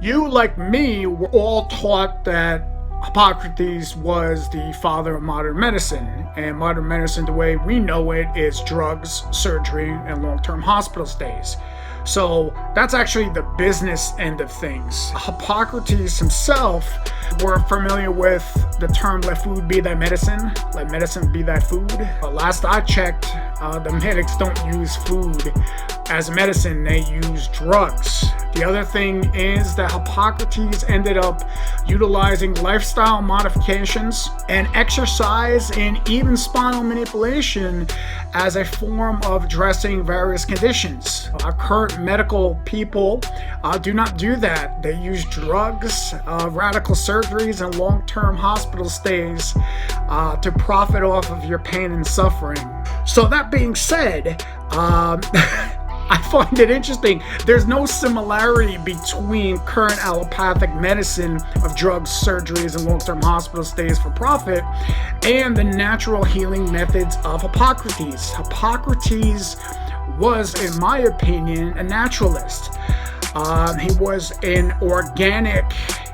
You, like me, were all taught that Hippocrates was the father of modern medicine. And modern medicine, the way we know it, is drugs, surgery, and long-term hospital stays. So that's actually the business end of things. Hippocrates himself were familiar with the term "let food be thy medicine, let medicine be thy food." But last I checked, the medics don't use food as medicine, they use drugs. The other thing is that Hippocrates ended up utilizing lifestyle modifications and exercise and even spinal manipulation as a form of addressing various conditions. Our current medical people do not do that. They use drugs, radical surgeries, and long-term hospital stays to profit off of your pain and suffering. So that being said, I find it interesting. There's no similarity between current allopathic medicine of drugs, surgeries, and long-term hospital stays for profit and the natural healing methods of Hippocrates. Hippocrates was, in my opinion, a naturalist. He was an organic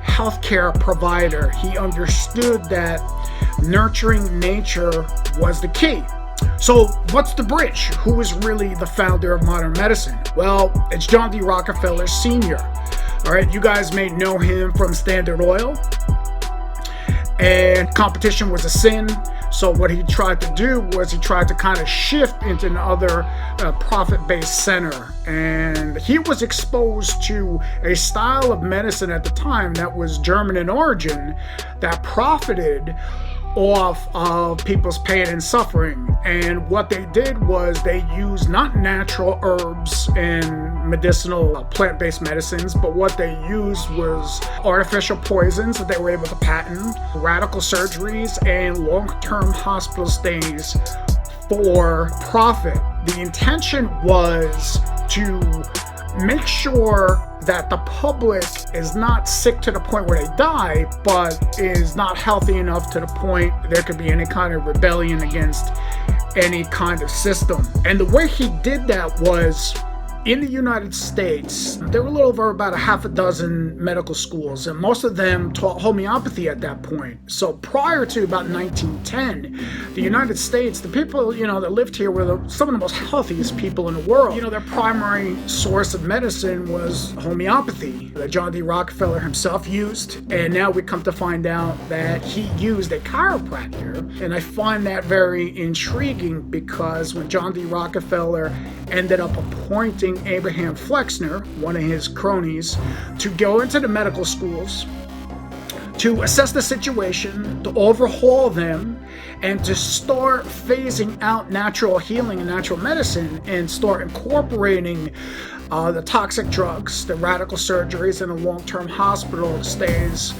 healthcare provider. He understood that nurturing nature was the key. So what's the bridge? Who is really the founder of modern medicine? Well, it's John D. Rockefeller Sr. All right, you guys may know him from Standard Oil. And competition was a sin. So what he tried to do was he tried to kind of shift into another profit-based center. And he was exposed to a style of medicine at the time that was German in origin that profited off of people's pain and suffering. And what they did was they used not natural herbs and medicinal plant-based medicines, but what they used was artificial poisons that they were able to patent, radical surgeries, and long-term hospital stays for profit. The intention was to make sure that the public is not sick to the point where they die, but is not healthy enough to the point there could be any kind of rebellion against any kind of system. And the way he did that was, in the United States, there were a little over about a half a dozen medical schools, and most of them taught homeopathy at that point. So prior to about 1910, the United States, the people, that lived here were some of the most healthiest people in the world. Their primary source of medicine was homeopathy that John D. Rockefeller himself used, and now we come to find out that he used a chiropractor. And I find that very intriguing because when John D. Rockefeller ended up appointing Abraham Flexner, one of his cronies, to go into the medical schools, to assess the situation, to overhaul them, and to start phasing out natural healing and natural medicine and start incorporating the toxic drugs, the radical surgeries, and the long-term hospital stays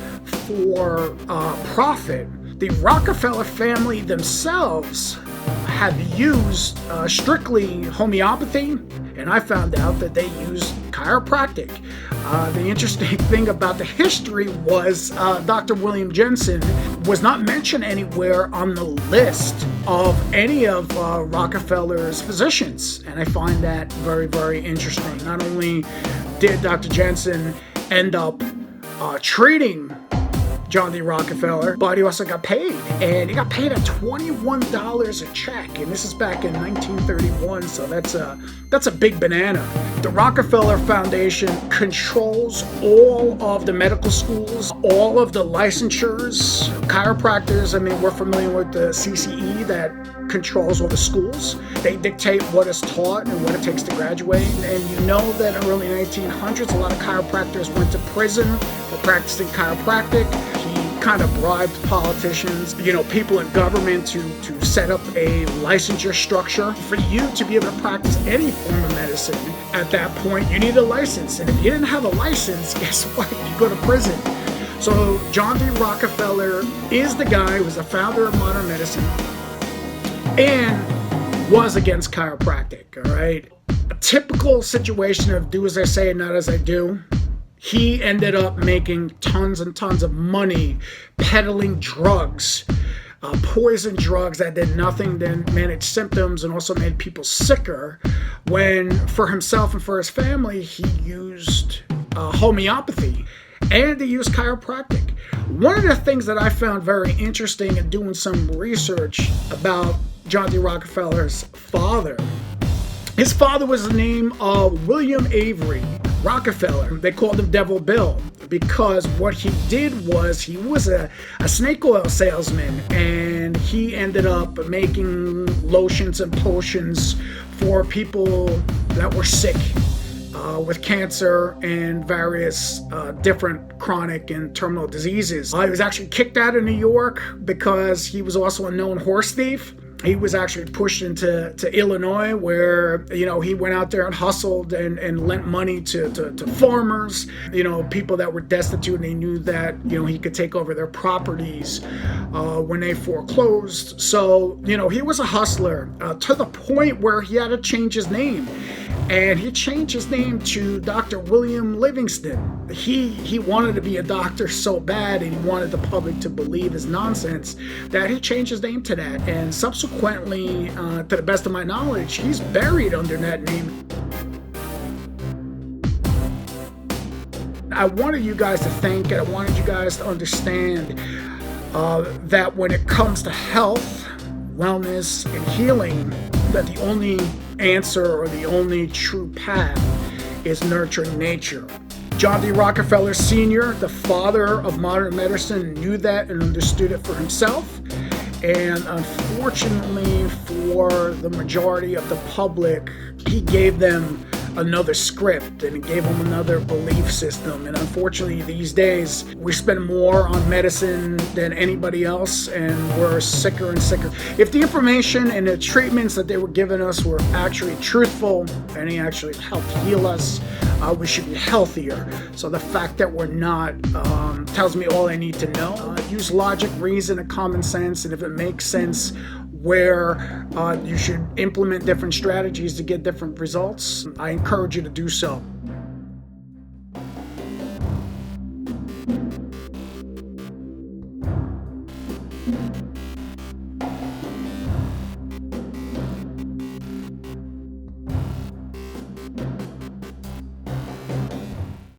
for profit. The Rockefeller family themselves have used strictly homeopathy, and I found out that they used chiropractic. The interesting thing about the history was Dr. William Jensen was not mentioned anywhere on the list of any of Rockefeller's physicians, and I find that very, very interesting. Not only did Dr. Jensen end up treating John D. Rockefeller, but he also got paid, and he got paid at $21 a check, and this is back in 1931, so that's a big banana. The Rockefeller Foundation controls all of the medical schools, all of the licensures, chiropractors. We're familiar with the CCE that controls all the schools. They dictate what is taught and what it takes to graduate, and you know that in the early 1900s, a lot of chiropractors went to prison for practicing chiropractic. He kind of bribed politicians, people in government to set up a licensure structure. For you to be able to practice any form of medicine at that point, you need a license. And if you didn't have a license, guess what? You go to prison. So John D. Rockefeller is the guy who was the founder of modern medicine and was against chiropractic, all right? A typical situation of do as I say and not as I do. He ended up making tons and tons of money peddling drugs, poison drugs that did nothing than manage symptoms and also made people sicker, when for himself and for his family, he used homeopathy, and they used chiropractic. One of the things that I found very interesting in doing some research about John D. Rockefeller's father, his father was the name of William Avery Rockefeller. They called him Devil Bill because what he did was he was a snake oil salesman, and he ended up making lotions and potions for people that were sick with cancer and various different chronic and terminal diseases. He was actually kicked out of New York because he was also a known horse thief. He was actually pushed into Illinois, where, you know, he went out there and hustled and lent money to farmers, you know, people that were destitute, and he knew that, you know, he could take over their properties when they foreclosed. So, you know, he was a hustler to the point where he had to change his name. And he changed his name to Dr. William Livingston. He wanted to be a doctor so bad, and he wanted the public to believe his nonsense, that he changed his name to that. And subsequently, to the best of my knowledge, he's buried under that name. I wanted you guys to think, and I wanted you guys to understand that when it comes to health, wellness, and healing, that the only answer or the only true path is nurturing nature. John D. Rockefeller Sr., the father of modern medicine, knew that and understood it for himself. And unfortunately for the majority of the public, he gave them another script, and it gave them another belief system. And unfortunately, these days, we spend more on medicine than anybody else, and we're sicker and sicker. If the information and the treatments that they were giving us were actually truthful and they actually helped heal us, we should be healthier. So the fact that we're not tells me all I need to know. Use logic, reason, and common sense, and if it makes sense where you should implement different strategies to get different results, I encourage you to do so.